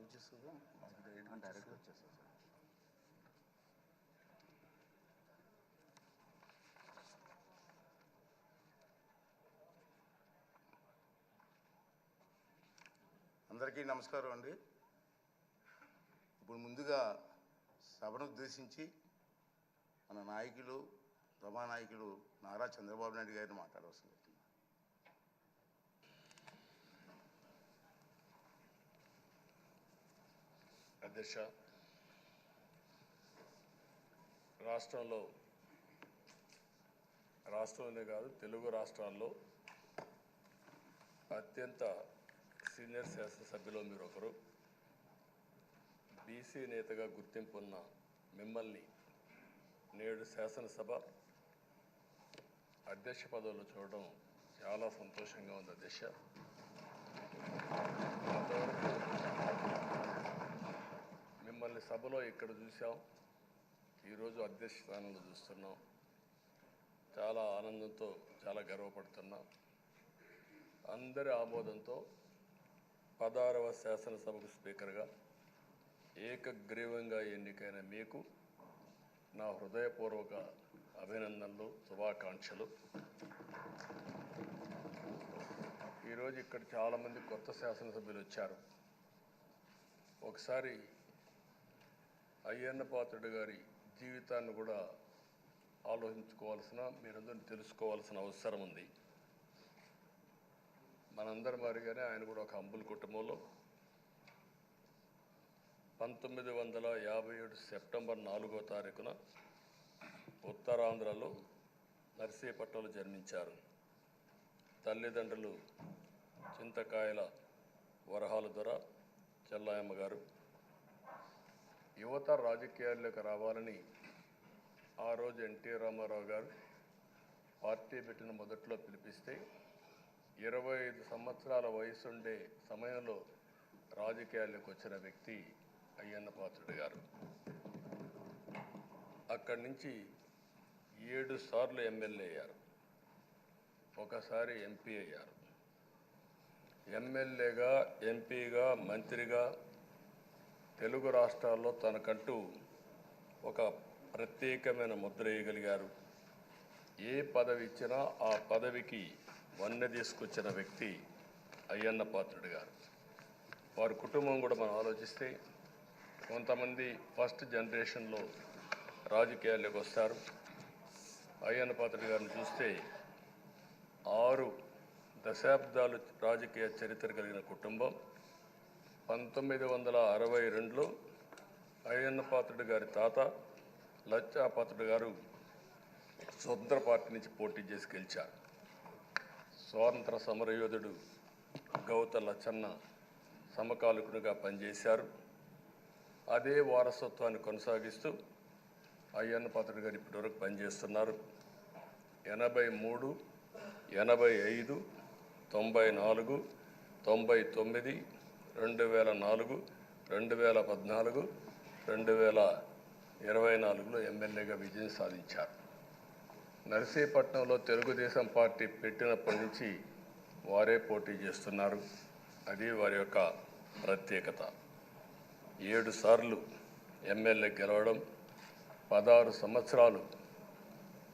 వచ్చేస్తుందా? డైరెక్ట్ వచ్చేస్తుంది సార్. అందరికీ నమస్కారం అండి. ఇప్పుడు ముందుగా సభను ఉద్దేశించి మన నాయకులు సభానాయకులు నారా చంద్రబాబు నాయుడు గారిని మాట్లాడవలసింది. అధ్యక్ష, రాష్ట్రంలోనే కాదు తెలుగు రాష్ట్రాల్లో అత్యంత సీనియర్ శాసనసభ్యులు మీరు ఒకరు. బీసీ నేతగా గుర్తింపున్న మిమ్మల్ని నేడు శాసనసభ అధ్యక్ష పదవిలో చూడడం చాలా సంతోషంగా ఉంది అధ్యక్ష. అంతవరకు మిమ్మల్ని సభలో ఇక్కడ చూసాం, ఈరోజు అధ్యక్ష స్థానంలో చూస్తున్నాం. చాలా ఆనందంతో చాలా గర్వపడుతున్నాం. అందరి ఆమోదంతో 16వ శాసనసభకు స్పీకర్గా ఏకగ్రీవంగా ఎన్నికైన మీకు నా హృదయపూర్వక అభినందనలు, శుభాకాంక్షలు. ఈరోజు ఇక్కడ చాలామంది కొత్త శాసనసభ్యులు వచ్చారు. ఒకసారి అయ్యన్న పాత్రుడు గారి జీవితాన్ని కూడా ఆలోచించుకోవాల్సిన, మీరందరూ తెలుసుకోవాల్సిన అవసరం ఉంది. మనందరి మాదిరిగానే ఆయన కూడా ఒక హంబుల్ కుటుంబంలో 1957 సెప్టెంబర్ 4వ తారీఖున ఉత్తరాంధ్రలో నర్సీపట్నంలో జన్మించారు. తల్లిదండ్రులు చింతకాయల వరహాల దొర చెల్లాయమ్మ గారు. యువత రాజకీయాల్లోకి రావాలని ఆ రోజు ఎన్టీ రామారావు గారు పార్టీ పెట్టిన మొదట్లో పిలిపిస్తే 25 సంవత్సరాల వయసుండే సమయంలో రాజకీయాల్లోకి వచ్చిన వ్యక్తి అయ్యన్న పాత్రుడు గారు. అక్కడి నుంచి 7 సార్లు ఎమ్మెల్యే అయ్యారు, ఒకసారి ఎంపీ అయ్యారు. ఎమ్మెల్యేగా, ఎంపీగా, మంత్రిగా తెలుగు రాష్ట్రాల్లో తనకంటూ ఒక ప్రత్యేకమైన ముద్ర వేయగలిగారు. ఏ పదవి ఇచ్చినా ఆ పదవికి వన్నె తీసుకొచ్చిన వ్యక్తి అయ్యన్న పాత్రుడు గారు. వారి కుటుంబం కూడా మనం ఆలోచిస్తే కొంతమంది ఫస్ట్ జనరేషన్లో రాజకీయాల్లోకి వస్తారు. అయ్యన్న పాత్రుడు గారిని చూస్తే 6 దశాబ్దాలు రాజకీయ చరిత్ర కలిగిన కుటుంబం. 1962లో అయ్యన్న పాత్రుడు గారి తాత లచ్చా పాత్రుడు గారు స్వతంత్ర పార్టీ నుంచి పోటీ చేసి గెలిచారు. స్వాతంత్ర సమరయోధుడు గౌత లచ్చన్న సమకాలికుడిగా పనిచేశారు. అదే వారసత్వాన్ని కొనసాగిస్తూ అయ్యన్న పాత్రుడు గారు ఇప్పటివరకు పనిచేస్తున్నారు. 83, 85, 94, 99, 2004, 2014, 2024లో ఎమ్మెల్యేగా విజయం సాధించారు. నర్సీపట్నంలో తెలుగుదేశం పార్టీ పెట్టినప్పటి నుంచి వారే పోటీ చేస్తున్నారు. అది వారి యొక్క ప్రత్యేకత. 7 సార్లు ఎమ్మెల్యే గెలవడం, 16 సంవత్సరాలు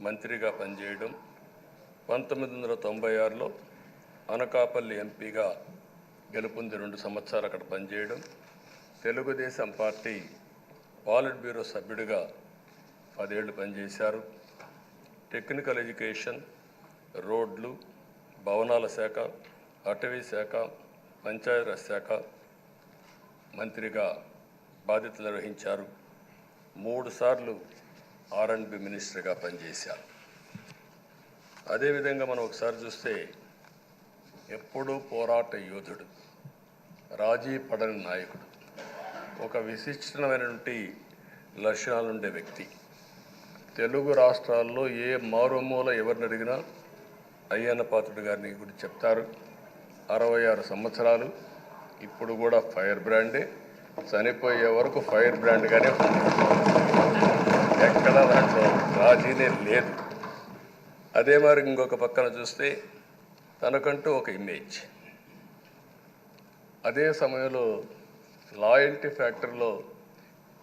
మంత్రిగా పనిచేయడం, 1996లో అనకాపల్లి ఎంపీగా గెలుపొంది 2 సంవత్సరాలు అక్కడ పనిచేయడం, తెలుగుదేశం పార్టీ పాలిట్ బ్యూరో సభ్యుడిగా 10 ఏళ్ళు పనిచేశారు. టెక్నికల్ ఎడ్యుకేషన్, రోడ్లు, భవనాల శాఖ, అటవీ శాఖ, పంచాయతీరాజ్ శాఖ మంత్రిగా బాధ్యతలు నిర్వహించారు. 3 సార్లు R&B మినిస్టర్గా పనిచేశారు. అదేవిధంగా మనం ఒకసారి చూస్తే ఎప్పుడూ పోరాట యోధుడు, రాజీ పడని నాయకుడు, ఒక విశిష్టమైనటువంటి లక్షణాలు ఉండే వ్యక్తి. తెలుగు రాష్ట్రాల్లో ఏ మారుమూల ఎవరిని అడిగినా అయ్యన్న పాత్రుడు గారిని గురించి చెప్తారు. 66 సంవత్సరాలు, ఇప్పుడు కూడా ఫైర్ బ్రాండే, చనిపోయే వరకు ఫైర్ బ్రాండ్గానే ఎక్కడ దాంట్లో రాజీనే లేదు. అదే మరి ఇంకొక పక్కన చూస్తే తనకంటూ ఒక ఇమేజ్. అదే సమయంలో లాయల్టీ ఫ్యాక్టరీలో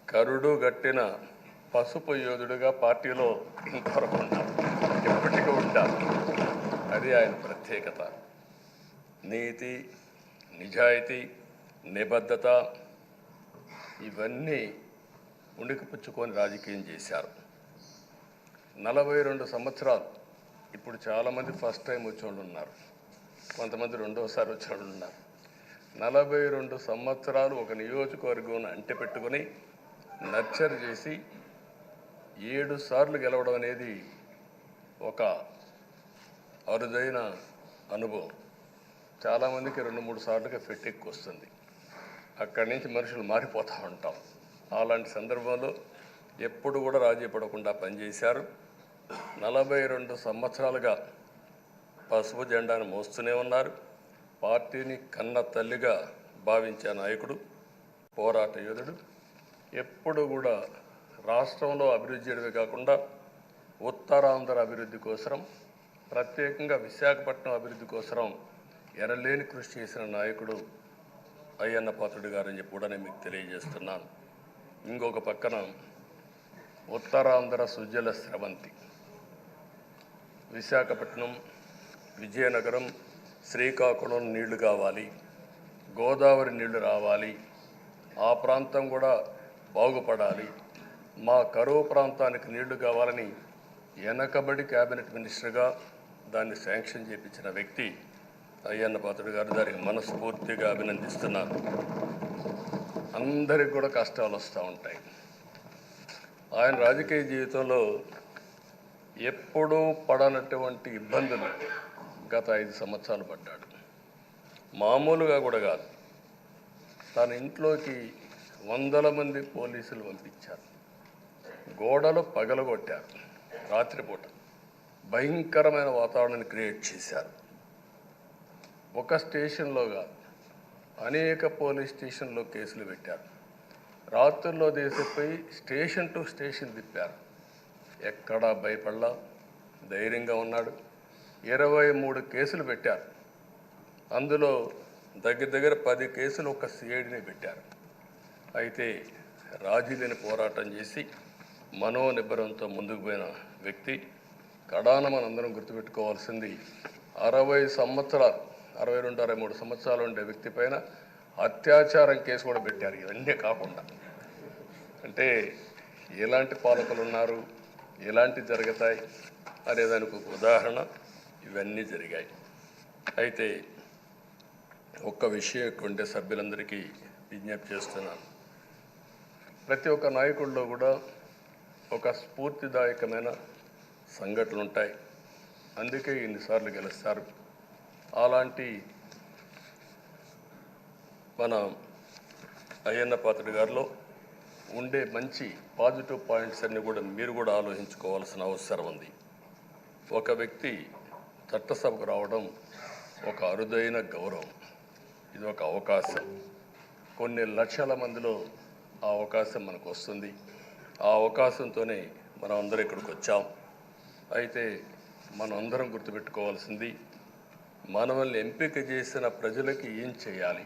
కరుడు గట్టిన పసుపు యోధుడిగా పార్టీలో ఇంతవరకు ఉంటారు, ఎప్పటికీ ఉంటారు. అది ఆయన ప్రత్యేకత. నీతి, నిజాయితీ, నిబద్ధత ఇవన్నీ ఉణికిపుచ్చుకొని రాజకీయం చేశారు. 42 సంవత్సరాలు. ఇప్పుడు చాలామంది ఫస్ట్ టైం వచ్చేవాళ్ళు ఉన్నారు, కొంతమంది రెండోసారి వచ్చేవాళ్ళు ఉన్నారు. 42 సంవత్సరాలు ఒక నియోజకవర్గం అంటిపెట్టుకొని నర్చర్ చేసి 7 సార్లు గెలవడం అనేది ఒక అరుదైన అనుభవం. చాలామందికి 2-3 సార్లుగా ఫెట్టెక్కి వస్తుంది. అక్కడి నుంచి మనుషులు మారిపోతూ ఉంటాం. అలాంటి సందర్భంలో ఎప్పుడు కూడా రాజీ పడకుండా పనిచేశారు. 42 సంవత్సరాలుగా పసుపు జెండాను మోస్తూనే ఉన్నారు. పార్టీని కన్న తల్లిగా భావించే నాయకుడు, పోరాట యోధుడు. ఎప్పుడు కూడా రాష్ట్రంలో అభివృద్ధి చేయడమే కాకుండా ఉత్తరాంధ్ర అభివృద్ధి కోసం, ప్రత్యేకంగా విశాఖపట్నం అభివృద్ధి కోసం ఎనలేని కృషి చేసిన నాయకుడు అయ్యన్న పాత్రుడు గారని చెప్పి కూడా నేను మీకు తెలియజేస్తున్నాను. ఇంకొక పక్కన ఉత్తరాంధ్ర సుజల స్రవంతి, విశాఖపట్నం, విజయనగరం, శ్రీకాకుళం నీళ్లు కావాలి, గోదావరి నీళ్లు రావాలి, ఆ ప్రాంతం కూడా బాగుపడాలి, మా కరువు ప్రాంతానికి నీళ్లు కావాలని వెనకబడి క్యాబినెట్ మినిస్టర్గా దాన్ని శాంక్షన్ చేయించిన వ్యక్తి అయ్యన్న పాత్రుడు గారు. దానికి మనస్ఫూర్తిగా అభినందిస్తున్నాను. అందరికి కూడా కష్టాలు వస్తూ ఉంటాయి. ఆయన రాజకీయ జీవితంలో ఎప్పుడూ పడనటువంటి ఇబ్బందులు గత 5 సంవత్సరాలు పడ్డాడు. మామూలుగా కూడా కాదు, తన ఇంట్లోకి 100 మంది పోలీసులు పంపించారు, గోడలు పగలగొట్టారు, రాత్రిపూట భయంకరమైన వాతావరణాన్ని క్రియేట్ చేశారు. ఒక స్టేషన్లో కాదు, అనేక పోలీస్ స్టేషన్లో కేసులు పెట్టారు. రాత్రుల్లో దేశపోయి స్టేషన్ టు స్టేషన్ తిప్పారు. ఎక్కడా భయపడలా, ధైర్యంగా ఉన్నాడు. 23 కేసులు పెట్టారు. అందులో దగ్గర 10 కేసులు ఒక సిఐడిని పెట్టారు. అయితే రాజీలేని పోరాటం చేసి మనోనిబ్బరంతో ముందుకు పోయిన వ్యక్తి. కడాన మనందరం గుర్తుపెట్టుకోవాల్సింది 60 సంవత్సరాలు, 62-63 సంవత్సరాలు ఉండే వ్యక్తి పైన అత్యాచారం కేసు కూడా పెట్టారు. ఇవన్నీ కాకుండా అంటే ఎలాంటి పాలకులు ఉన్నారు, ఎలాంటి జరుగుతాయి అనేదానికి ఒక ఉదాహరణ ఇవన్నీ జరిగాయి. అయితే ఒక్క విషయం ఎక్కువంటే సభ్యులందరికీ విజ్ఞప్తి చేస్తున్నాను. ప్రతి ఒక్క నాయకుల్లో కూడా ఒక స్ఫూర్తిదాయకమైన సంఘటనలు ఉంటాయి, అందుకే ఇన్నిసార్లు గెలుస్తారు. అలాంటి మన అయ్యన్న పాత్రుడు గారిలో ఉండే మంచి పాజిటివ్ పాయింట్స్ అన్నీ కూడా మీరు కూడా ఆలోచించుకోవాల్సిన అవసరం ఉంది. ఒక వ్యక్తి చట్టసభకు రావడం ఒక అరుదైన గౌరవం, ఇది ఒక అవకాశం. కొన్ని లక్షల మందిలో ఆ అవకాశం మనకు వస్తుంది. ఆ అవకాశంతోనే మనం అందరం ఇక్కడికి వచ్చాం. అయితే మనం అందరం గుర్తుపెట్టుకోవాల్సింది, మనల్ని ఎంపిక చేసిన ప్రజలకి ఏం చేయాలి,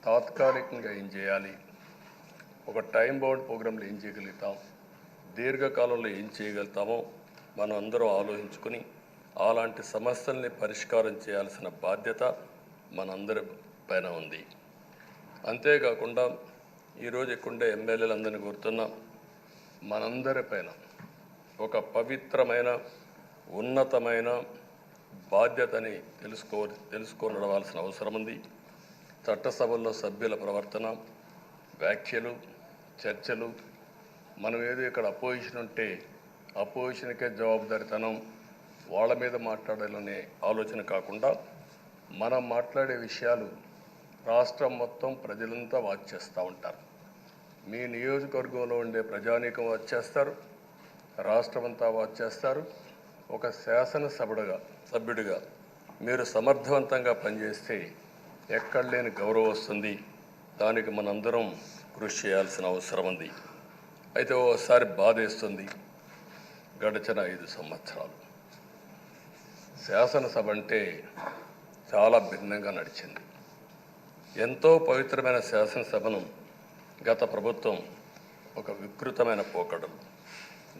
తాత్కాలికంగా ఏం చేయాలి, ఒక టైం బౌండ్ ప్రోగ్రాంలో ఏం చేయగలుగుతాం, దీర్ఘకాలంలో ఏం చేయగలుగుతామో మనం అందరం ఆలోచించుకొని అలాంటి సమస్యల్ని పరిష్కారం చేయాల్సిన బాధ్యత మనందరి పైన ఉంది. అంతేకాకుండా ఈరోజు ఎక్కుండే ఎమ్మెల్యేలందరినీ కోరుతున్నాం, మనందరి పైన ఒక పవిత్రమైన ఉన్నతమైన బాధ్యతని తెలుసుకొని నడవాల్సిన అవసరం ఉంది. చట్టసభల్లో సభ్యుల ప్రవర్తన, వ్యాఖ్యలు, చర్చలు, మనం ఏదో ఇక్కడ అపోజిషన్ ఉంటే అపోజిషన్కే జవాబుదారితనం, వాళ్ళ మీద మాట్లాడాలనే ఆలోచన కాకుండా మనం మాట్లాడే విషయాలు రాష్ట్రం మొత్తం ప్రజలంతా వాచ్ చేస్తూ ఉంటారు. మీ నియోజకవర్గంలో ఉండే ప్రజానీకం వాచ్ చేస్తారు, రాష్ట్రమంతా వాచ్ చేస్తారు. ఒక సభ్యుడిగా మీరు సమర్థవంతంగా పనిచేస్తే ఎక్కడ లేని గౌరవం వస్తుంది. దానికి మనందరం కృషి చేయాల్సిన అవసరం ఉంది. అయితే ఓసారి బాధేస్తుంది, గడిచిన 5 సంవత్సరాలు శాసనసభ అంటే చాలా భిన్నంగా నడిచింది. ఎంతో పవిత్రమైన శాసనసభను గత ప్రభుత్వం ఒక వికృతమైన పోకడలు,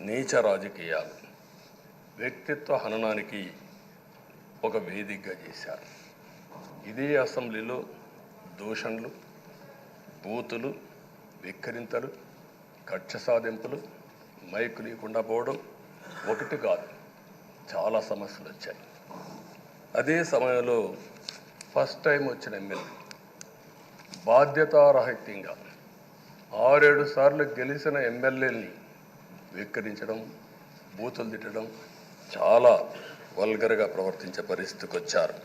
నీచ రాజకీయాలు, వ్యక్తిత్వ హననానికి ఒక వేదికగా చేశారు. ఇదే అసెంబ్లీలో దూషణలు, బూతులు, విక్కరింతలు, కక్ష సాధింపులు, మైకు లేకుండా పోవడం ఒకటి కాదు, చాలా సమస్యలు వచ్చాయి. అదే సమయంలో ఫస్ట్ టైం వచ్చిన ఎమ్మెల్యే బాధ్యతారాహిత్యంగా 6-7 సార్లు గెలిచిన ఎమ్మెల్యేని విక్కరించడం, బూతులు తిట్టడం, చాలా వల్గర్గా ప్రవర్తించే పరిస్థితికి వచ్చారు.